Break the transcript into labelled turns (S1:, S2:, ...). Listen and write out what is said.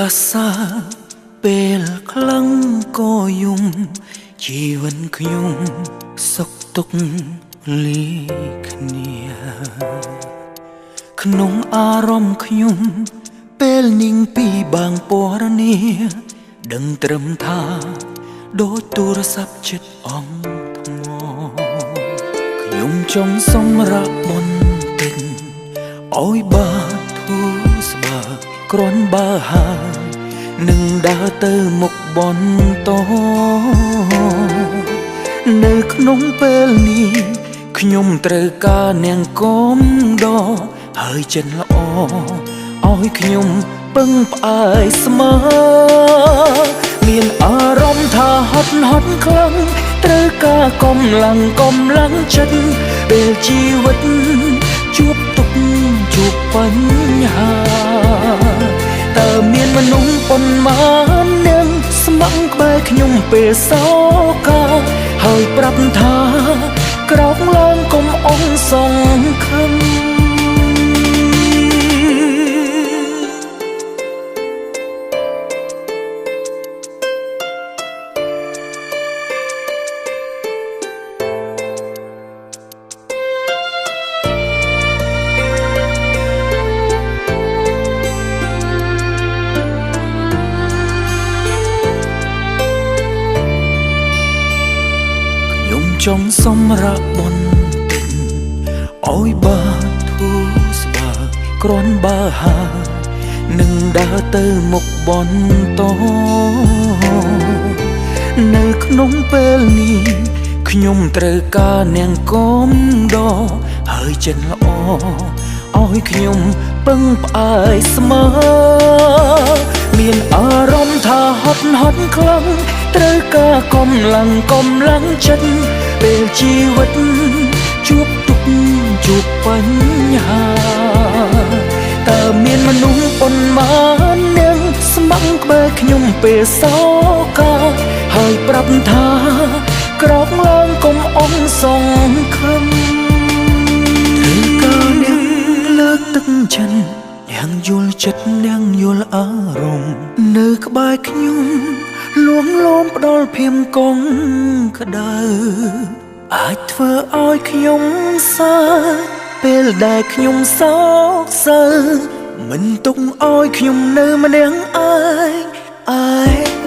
S1: សាពេលខ្លាំងក៏យំជីវិតខ្ញុំសុខទុក្ខលាគ្នាក្នុងអារម្មណ៍ខ្ញុំពេលនាងពីបាងពណ៌នាដឹងត្រឹមថាដូចទូរស័ព្ទចិត្តអង្គថ្មខ្ញុំចង់សម្រាប់បន្តិចឲ្យបាធូរស្បើគ្រាន់បើហើយនឹងដើរទៅមុខបន្តនៅក្នុងពេលនេះខ្ញុំត្រូវការនាងកុំដហើយចិត្តល្អឲ្យខ្ញុំពឹងផ្អែកស្មើមានអារម្មណ៍ថាហត់ខ្លាំងត្រូវការកម្លាំងចិត្តពេលជីវិតជួបទុក្ខជួបបញ្ហាតើមានមនុស្សប៉ុន្មាននឹងស្ម័គ្រក្បែរខ្ញុំពេលសោកាហើយប្រាប់ថាក្រោកឡើងកុំអន់សង្ឃឹមចង់សម្រាប់បន្តិចឲ្យបាធូរស្បើគ្រាន់បើហើយនឹងដើរទៅមុខបន្តនៅក្នុងពេលនេះខ្ញុំត្រូវការនាងកុំដហើយចិត្តល្អឲ្យខ្ញុំពឹងផ្អែកស្មើមានអារម្មណ៍ថាហត់ខ្លាំងត្រូវការកម្លាំងចិត្តពេលជីវិតជួបទុក្ខជួបបញ្ហាតើមានមនុស្សប៉ុន្មាននឹងស្ម័គ្រក្បែរខ្ញុំពេលសោកាហើយប្រាប់ថាក្រោកឡើងកុំអន់សង្ឃឹមត្រូវការនាងលើកទឹកចិត្តយ៉ាងយល់ចិត្តយ៉ាងយល់អារម្មណ៍នៅក្បែរខ្ញុំលួងលោមផ្ដល់ភៀមកងក្តៅអាចធ្វើឲ្យខ្ញុំសាពេលដែលខ្ញុំសោកសៅមិនទុកឲ្យខ្ញុំនៅម្នាក់ឯង